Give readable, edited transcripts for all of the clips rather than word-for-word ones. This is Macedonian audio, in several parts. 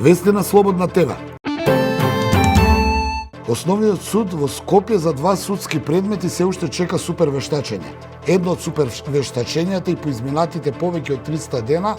Вести на Слободна ТВ. Основниот суд во Скопје за два судски предмети се уште чека супервештачење. Едно од супервештачењата и по изминатите повеќе од 300 дена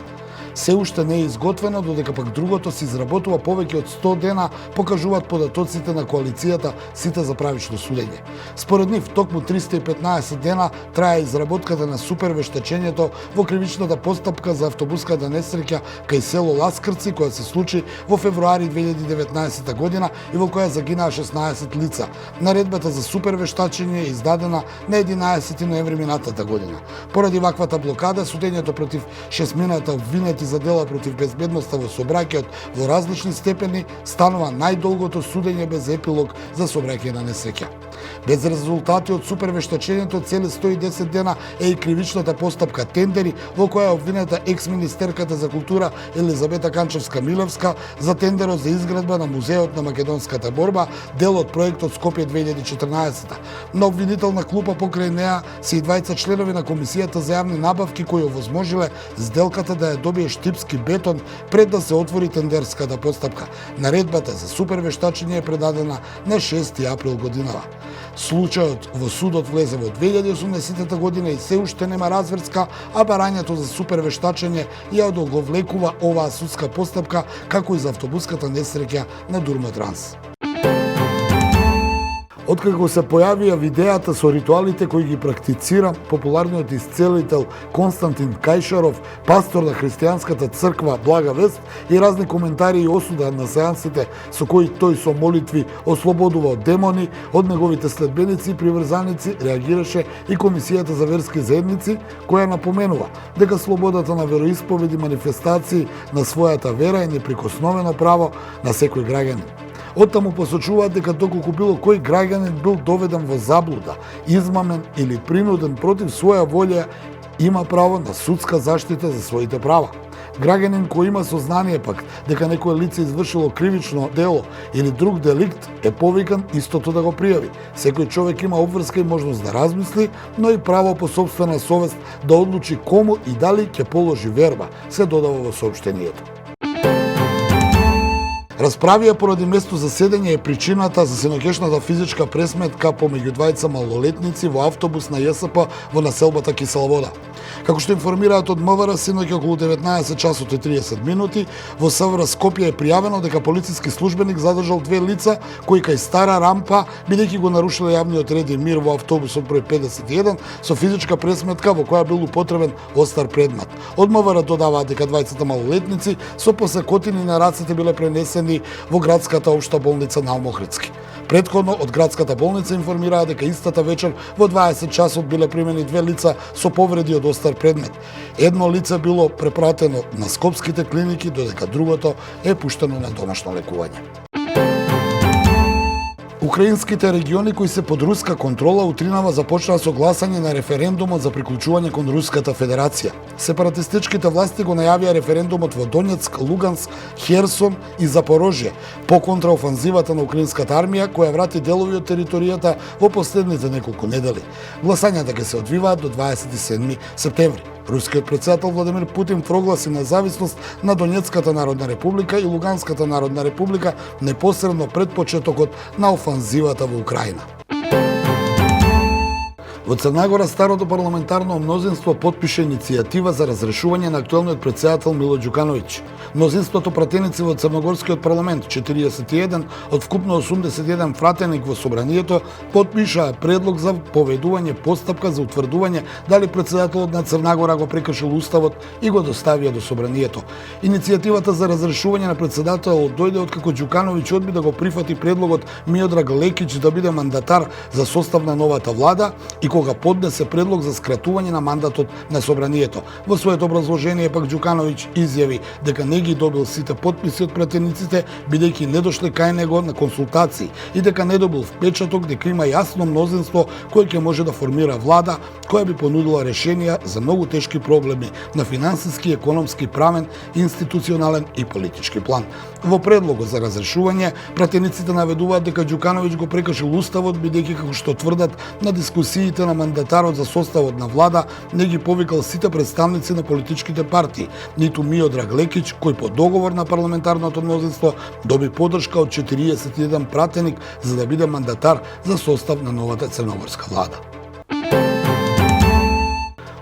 се уште не е изготвено, додека пак другото се изработува повеќе од 100 дена, покажуваат податоците на коалицијата Сите за правично судење. Според нив, токму 315 дена трае изработката на супервештачењето во кривичната постапка за автобуската несреќа кај село Ласкрци, која се случи во февруари 2019 година и во која загинаа 16 лица. Наредбата за супервештачење е издадена на 11 ноември минатата година. Поради ваквата блокада, судењето против шестмината обвинети за дела против безбедноста во сообраќајот во различни степени станува најдолгото судење без епилог за сообраќајна несреќа. Без резултати од супервештачењето цели 110 дена е и кривичната постапка Тендери, во која е обвинета екс-министерката за култура Елизабета Канчевска-Милевска за тендерот за изградба на Музеот на македонската борба, дел од проектот Скопје 2014. На обвинителна клупа покрај неа се и двајца членови на Комисијата за јавни набавки кои овозможиле сделката да ја добие Штипски бетон пред да се отвори тендерската постапка. Наредбата за супервештачење е предадена на 6 април годинава. Случајот во судот влезе во 2018 година и се уште нема разврска, а барањето за супервештачење ја одоговлекува оваа судска постапка, како и за автобуската несреќа на Дурмотранс. Откако се појавија видеата со ритуалите кои ги практицира популарниот исцелител Константин Кајшаров, пастор на христијанската црква Блага Вест, и разни коментари и осуда на сеансите со кои тој со молитви ослободува од демони, од неговите следбеници и приврзаници, реагираше и Комисијата за верски заедници, која напоменува дека слободата на вероисповеди и манифестации на својата вера е неприкосновено право на секој граѓанин. Оттаму посочуваат дека доколку било кој граѓанин бил доведен во заблуда, измамен или принуден против своја волја, има право на судска заштита за своите права. Граѓанин кој има сознание пак дека некое лице извршило кривично дело или друг деликт е повикан истото да го пријави. Секој човек има обврска и можност да размисли, но и право по собствена совест да одлучи кому и дали ќе положи верба, се додава во соопштението. Расправија поради место за седење е причината за синоќешната физичка пресметка помеѓу двајца малолетници во автобус на ЈСП во населбата Кисела Вода. Како што информираат од МВР, синоќа околу 19 часот и 30 минути, во СВР Скопје е пријавено дека полициски службеник задржал две лица кои кај Стара рампа, бидејќи го нарушиле јавниот ред и мир во автобусот број 51 со физичка пресметка во која бил употребен остар предмет. Од МВР додаваат дека двајцата малолетници со посекотини на рацете биле пренесени во градската општа болница на Охридски. Предходно од градската болница информираа дека истата вечер во 20 часот биле примени две лица со повреди од остар предмет. Едно лице било препратено на скопските клиники, додека другото е пуштено на домашно лекување. Украинските региони кои се под руска контрола утринава започнаа со гласање на референдумот за приклучување кон Руската Федерација. Сепаратистичките власти го најавија референдумот во Донецк, Луганск, Херсон и Запорожје по контраофанзивата на украинската армија која врати делови од територијата во последните неколку недели. Гласањата ќе се одвиваат до 27 септември. Рускиот претседател Владимир Путин прогласи независност на Донецката народна република и Луганската народна република непосредно пред почетокот на офанзивата во Украина. Во Црна Гора старото парламентарно мнозинство потпише иницијатива за разрешување на актуелниот претседател Мило Ѓукановиќ. Мнозинството пратеници во Црногорскиот парламент, 41 од вкупно 81 пратеник во собранието, потпишаа предлог за поведување постапка за утврдување дали претседателот на Црна Гора го прекршил уставот и го доставија до собранието. Иницијативата за разрешување на претседателот дојде откако Ѓукановиќ одби да го прифати предлогот Миодраг Лекич да биде мандатар за состав на новата влада и кога поднесе предлог за скратување на мандатот на собранието. Во своето образложение пак Ѓукановиќ изјави дека не ги добил сите потписи од пратениците, бидејќи не дошле кај него на консултации и дека не добил впечаток дека има јасно мнозинство кој ќе може да формира влада која би понудила решенија за многу тешки проблеми на финансиски, економски, правен, институционален и политички план. Во предлогот за разрешување, пратениците наведуваат дека Ѓукановиќ го прекршил уставот, бидејќи како што тврдат на дискусиите на мандатарот за составот на влада не ги повикал сите представници на политичките партии, ниту Миодраг Лекич, кој по договор на парламентарното мнозинство доби поддршка од 41 пратеник за да биде мандатар за состав на новата црногорска влада.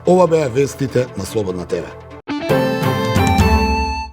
Ова беа вестите на Слободна ТВ.